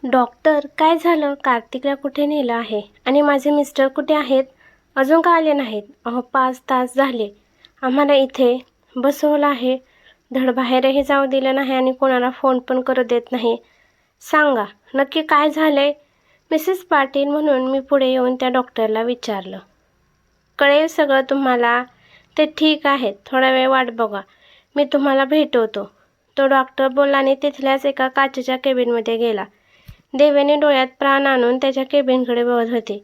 Doctor, काय झालं? कार्तिकला कुठे नेलं आहे? आणि माझे मिस्टर कुठे आहेत? अजून का आले नाहीत? अहो 5 तास झाले. आम्हाला इथे बसवलं आहे. धड बाहेरही जाऊ दिलं नाही आणि कोणाला फोन पण करू देत नाही. सांगा, नक्की काय झालंय? मिसेस पाटील म्हणून मी पुढे येऊन त्या डॉक्टरला विचारलं. कळेल सगळं तुम्हाला. ते ठीक आहेत. थोडा वेळ वाट बघा. मी तुम्हाला भेटवतो. तो डॉक्टर बोलला आणि तिथल्याच एका काचेच्या केबिनमध्ये गेला. देवेने डोळ्यात प्राण आणून त्याच्या केबिनकडे बघत होती.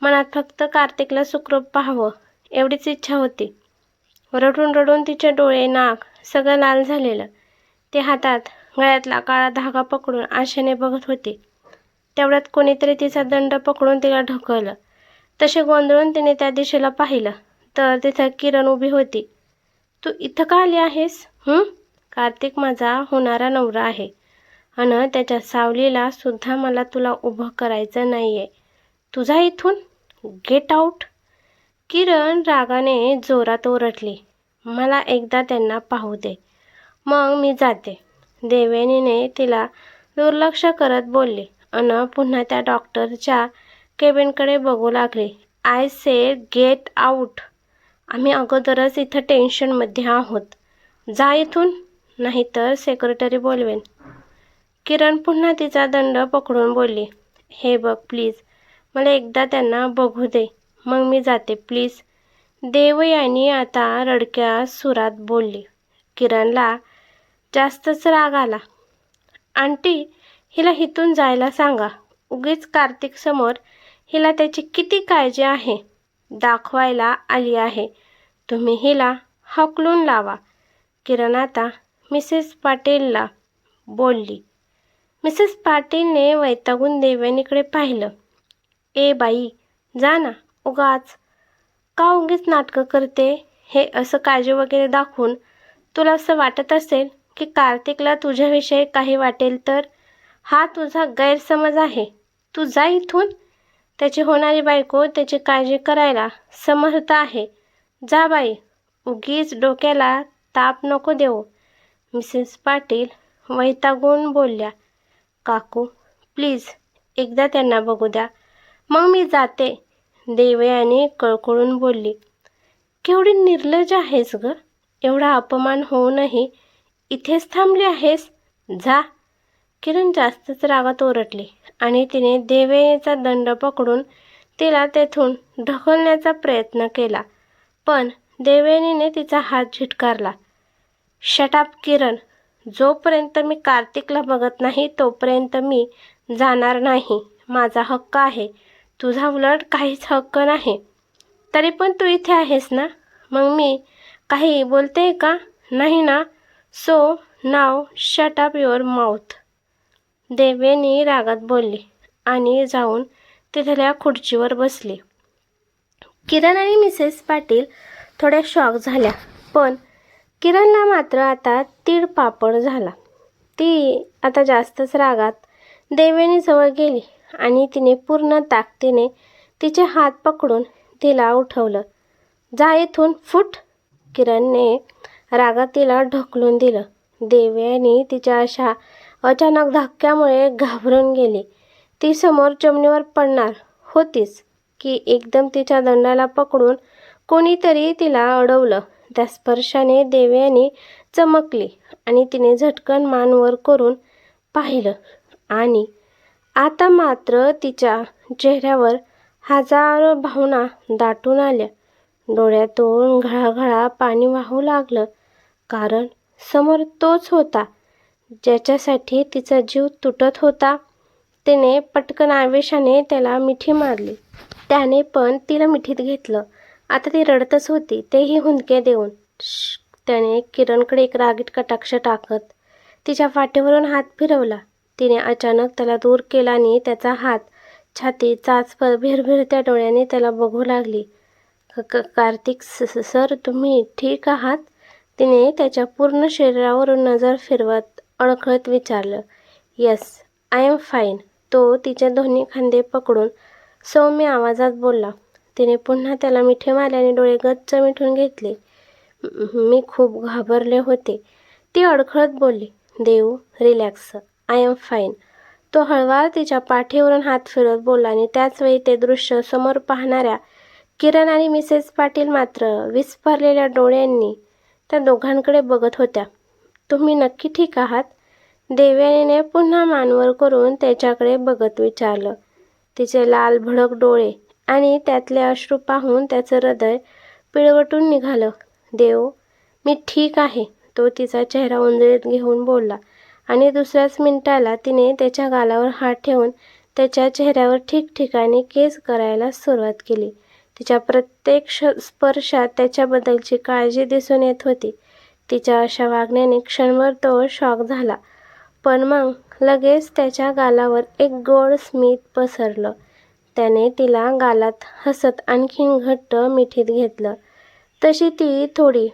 मनात फक्त कार्तिकला सुखरूप पाहावं एवढीच इच्छा होती. रडून रडून तिचे डोळे, नाक सगळं लाल झालेलं. ती हातात गळ्यातला काळा धागा पकडून आशेने बघत होती. तेवढ्यात कोणीतरी तिचा दंड पकडून तिला ढकललं. तसे गोंधळून तिने त्या दिशेला पाहिलं तर तिथं किरण उभी होती. तू इथं का आली आहेस? कार्तिक माझा होणारा नवरा आहे आणि त्याच्या सावलीला सुद्धा मला तुला उभं करायचं नाहीये. तुझा इथून गेट आउट. किरण रागाने जोरात ओरडली. मला एकदा त्यांना पाहू दे, मग मी जाते. देवयानीने तिला दुर्लक्ष करत बोलली आणि पुन्हा त्या डॉक्टरच्या केबिनकडे बघू लागली. I said get out. आम्ही अगोदरच इथं टेन्शनमध्ये आहोत. जा इथून, नाहीतर सेक्रेटरी बोलवेन. किरण पुन्हा तिचा दंड पकडून बोलली. हे बघ प्लीज, मला एकदा त्यांना बघू दे, मग मी जाते प्लीज. देवयानी आता रडक्या सुरात बोलली. किरणला जास्तच राग आला. आंटी, हिला इथून जायला सांगा. उगीच कार्तिकसमोर हिला त्याची किती काळजी आहे दाखवायला आली आहे. तुम्ही हिला हकलून लावा. किरण आता मिसेस पाटीलला बोलली. मिसेस पाटीलने वैतागून देवयानीकडे पाहिलं. ए बाई, जा ना. उगीच नाटकं करते? हे असं काळजी वगैरे दाखवून तुला असं वाटत असेल की कार्तिकला तुझ्याविषयी काही वाटेल तर? हा तुझा गैरसमज आहे. तू जा इथून. त्याची होणारी बायको त्याची काळजी करायला समर्थ आहे. जा बाई, उगीच डोक्याला ताप नको देऊ. मिसेस पाटील वैतागून बोलल्या. काकू, प्लीज एकदा त्यांना बघू द्या, मग मी जाते. देवयानी कळकळून बोलली. केवढी निर्लज्ज आहेस ग. एवढा अपमान होऊनही इथेच थांबली आहेस. जा. किरण जास्तच रागात ओरडली आणि तिने देवयानीचा दंड पकडून तिला तेथून ढकलण्याचा प्रयत्न केला. पण देवयानीने तिचा हात झिटकारला. शट अप किरण. जोपर्यंत मी कार्तिकला बघत नाही तोपर्यंत मी जाणार नाही. माझा हक्क आहे. तुझा उलट काहीच हक्क नाही. तरी पण तू इथे आहेस ना, मग मी काही बोलते का? नाही ना. So now shut up your mouth. Devyani रागात बोलली आणि जाऊन तिथल्या खुर्चीवर बसली. किरण आणि मिसेस पाटील थोड्या शॉक झाल्या, पण किरणला मात्र आता तीळपापड झाला. ती आता जास्तच रागात देवयानीजवळ गेली आणि तिने पूर्ण ताकदीने तिचे हात पकडून तिला उठवलं. जा इथून, फुट. किरणने रागात तिला ढकलून दिलं. देवयानी तिच्या अशा अचानक धक्क्यामुळे घाबरून गेली. ती समोर जमिनीवर पडणार होतीच की एकदम तिच्या दंडाला पकडून कोणीतरी तिला अडवलं. त्या स्पर्शाने देवयानी चमकली आणि तिने झटकन मान वर करून पाहिलं आणि आता मात्र तिच्या चेहऱ्यावर हजारो भावना दाटून आल्या. डोळ्यातून घळाघळा पाणी वाहू लागलं, कारण समोर तोच होता ज्याच्यासाठी तिचा जीव तुटत होता. तिने पटकन आवेशाने त्याला मिठी मारली. त्याने पण तिला मिठीत घेतलं. आता ती रडतच होती, तेही हुंदके देऊन. त्याने किरणकडे एक रागीट कटाक्ष टाकत तिच्या पाठीवरून हात फिरवला. तिने अचानक त्याला दूर केला आणि त्याचा हात छाती चाचपत भिरभिरत्या डोळ्याने त्याला बघू लागली. कार्तिक सर, तुम्ही ठीक आहात? तिने त्याच्या पूर्ण शरीरावरून नजर फिरवत अडखळत विचारलं. Yes, I am fine. तो तिचे दोन्ही खांदे पकडून सौम्य आवाजात बोलला. तिने पुन्हा त्याला मिठी मारल्याने डोळे गच्च मिटून घेतले. मी खूप घाबरले होते, ती अडखळत बोलली. देव, रिलॅक्स. I am fine. तो हळवा तिच्या पाठीवरून हात फिरवत बोलला आणि त्याचवेळी ते दृश्य समोर पाहणाऱ्या किरण आणि मिसेस पाटील मात्र विस्फारलेल्या डोळ्यांनी त्या दोघांकडे बघत होत्या. तुम्ही नक्की ठीक आहात? देवयानीने पुन्हा मानवर करून त्याच्याकडे बघत विचारलं. तिचे लाल भडक डोळे आणि त्यातले अश्रू पाहून त्याचं हृदय पिळवटून निघालं. देव, मी ठीक आहे, तो तिचा चेहरा उंजळीत घेऊन बोलला आणि दुसऱ्याच मिनिटाला तिने त्याच्या गालावर हात ठेवून त्याच्या चेहऱ्यावर ठिकठिकाणी केस करायला सुरुवात केली. तिच्या प्रत्येक स्पर्शात त्याच्याबद्दलची काळजी दिसून येत होती. तिच्या अशा वागण्याने क्षणभर तो शॉक झाला, पण मग लगेच त्याच्या गालावर एक गोड स्मित पसरलं. त्याने तिला गालात हसत आणखीन घट्ट मिठीत घेतलं. तशी ती थोडी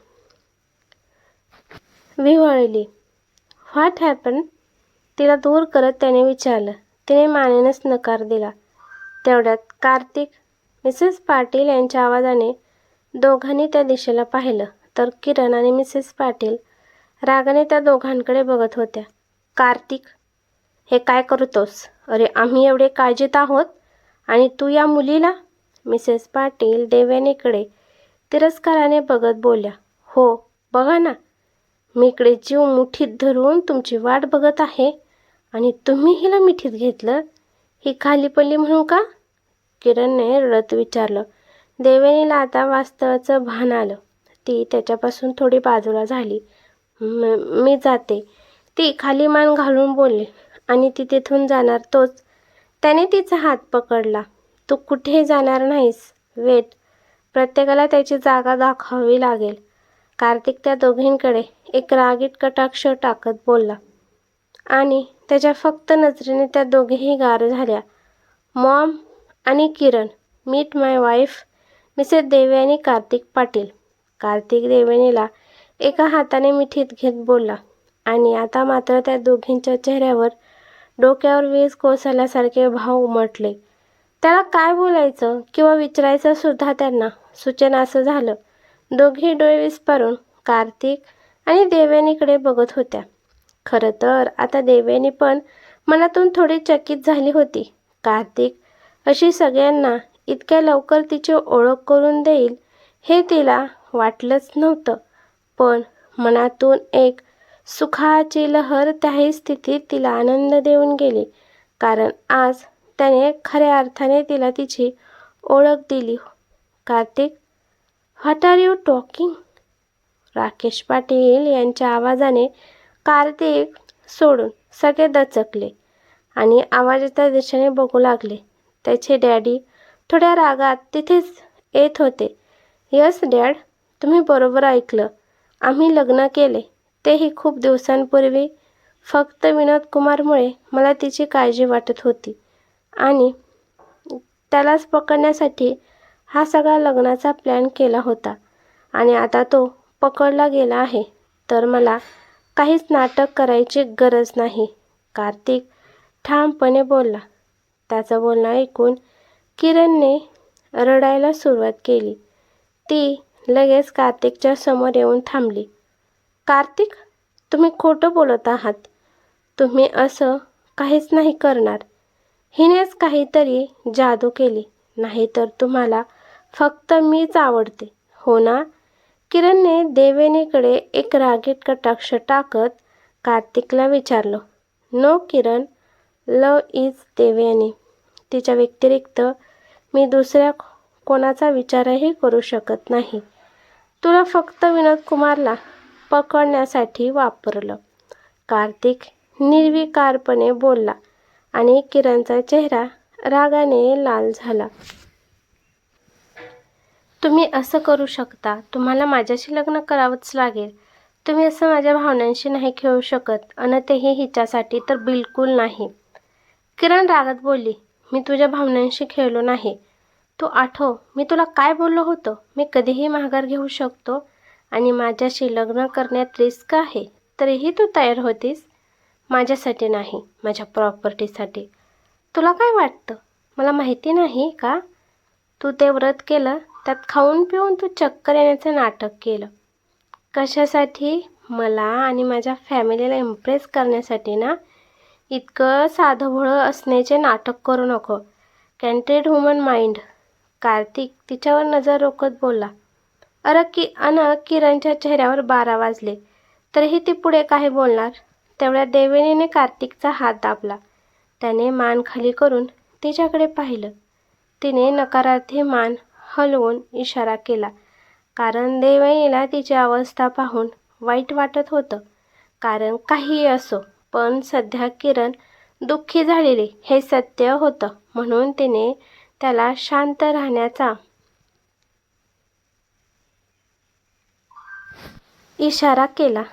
विव्हळली. What happen? तिला दूर करत त्याने विचारलं. तिने मानेनच नकार दिला. तेवढ्यात कार्तिक, मिसेस पाटील यांच्या आवाजाने दोघांनी त्या दिशेला पाहिलं तर किरण आणि मिसेस पाटील रागाने त्या दोघांकडे बघत होत्या. कार्तिक, हे काय करतोस? अरे, आम्ही एवढे काळजीत आहोत आणि तू या मुलीला? मिसेस पाटील देवयानीकडे तिरस्काराने बघत बोलल्या. हो, बघा ना, मी इकडे जीव मुठीत धरून तुमची वाट बघत आहे आणि तुम्ही हिला मिठीत घेतलं. ही खाली पडली म्हणून का? किरणने रडत विचारलं. देवयानीला आता वास्तवाचं भान आलं. ती त्याच्यापासून थोडी बाजूला झाली. मी जाते, ती खाली मान घालून बोलली आणि ती तिथून जाणार तोच त्याने तिचा हात पकडला. तू कुठेही जाणार नाहीस. वेट, प्रत्येकाला त्याची जागा दाखवावी लागेल. कार्तिक त्या दोघींकडे एक रागीट कटाक्ष टाकत बोलला आणि त्याच्या फक्त नजरेने त्या दोघीही गार झाल्या. मॉम आणि किरण, मीट माय वाईफ मिसेस देवयानी कार्तिक पाटील. कार्तिक देवयानीला एका हाताने मिठीत घेत बोलला आणि आता मात्र त्या दोघींच्या चेहऱ्यावर डोक्यावर वीज कोसळल्यासारखे भाव उमटले. त्याला काय बोलायचं किंवा विचारायचं सुद्धा त्यांना सुचेनासं झालं. दोघी डोळे विस्फारून कार्तिक आणि देवयानीकडे बघत होत्या. खरं तर आता देवयानी पण मनातून थोडी चकित झाली होती. कार्तिक अशी सगळ्यांना इतक्या लवकर तिची ओळख करून देईल हे तिला वाटलंच नव्हतं. पण मनातून एक सुखाची लहर त्याही स्थितीत तिला आनंद देऊन गेली, कारण आज त्याने खऱ्या अर्थाने तिला तिची ओळख दिली. Kartik, what are you talking? Rakesh Patil यांच्या आवाजाने कार्तिक सोडून सगळे दचकले आणि आवाजाच्या दिशेने बघू लागले. त्याचे डॅडी थोड्या रागात तिथेच येत होते. यस डॅड, तुम्ही बरोबर ऐकलं. आम्ही लग्न केले, तेही खूप दिवसांपूर्वी. फक्त विनोद कुमारमुळे मला तिची काळजी वाटत होती आणि त्यालाच पकडण्यासाठी हा सगळा लग्नाचा प्लॅन केला होता आणि आता तो पकडला गेला आहे, तर मला काहीच नाटक करायची गरज नाही. कार्तिक ठामपणे बोलला. त्याचं बोलणं ऐकून किरणने रडायला सुरुवात केली. ती लगेच कार्तिकच्या समोर येऊन थांबली. कार्तिक, तुम्ही खोटं बोलत आहात. तुम्ही असं काहीच नाही करणार. हिनेच काहीतरी जादू केली, नाहीतर तुम्हाला फक्त मीच आवडते, हो ना? किरणने देवयानीकडे एक रागीट कटाक्ष टाकत कार्तिकला विचारलं. No Kiran, love is Devyani. तिच्या व्यतिरिक्त मी दुसऱ्या कोणाचा विचारही करू शकत नाही. तुला फक्त विनोद कुमारला पकडण्यासाठी वापरलं. कार्तिक निर्विकारपणे बोलला आणि किरणचा चेहरा रागाने लाल झाला. तुम्ही असं करू शकता. तुम्हाला माझ्याशी लग्न करावंच लागेल. तुम्ही असं माझ्या भावनांशी नाही खेळू शकत, अन तेही हिच्यासाठी तर बिलकुल नाही. किरण रागात बोलली. मी तुझ्या भावनांशी खेळलो नाही. तू आठव, मी तुला काय बोललो होतो? मी कधीही माघार घेऊ शकतो आणि माझ्याशी लग्न करण्यात रिस्क आहे, तरीही तू तयार होतीस. माझ्यासाठी नाही, माझ्या प्रॉपर्टीसाठी. तुला काय वाटतं, मला माहिती नाही का? तू ते व्रत केलं, त्यात खाऊन पिऊन तू चक्कर येण्याचं नाटक केलं. कशासाठी? मला आणि माझ्या फॅमिलीला इम्प्रेस करण्यासाठी ना? इतकं साधंभोळं असण्याचे नाटक करू नको. कॅन्टेड ह्युमन माइंड. कार्तिक तिच्यावर नजर रोखत बोलला. किरणच्या चेहऱ्यावर 12 वाजले. तरीही ती पुढे काय बोलणार. तेवढ्या देवयानीने कार्तिकचा हात दाबला. त्याने मान खाली करून तिच्याकडे पाहिलं. तिने नकारार्थी मान हलवून इशारा केला, कारण देवयानीला तिची अवस्था पाहून वाईट वाटत होतं. कारण काहीही असो, पण सध्या किरण दुःखी झालेली हे सत्य होतं, म्हणून तिने त्याला शांत राहण्याचा इशारा केला.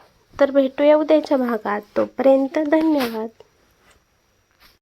तर भेटूया उद्याच्या भागात. तोपर्यंत धन्यवाद.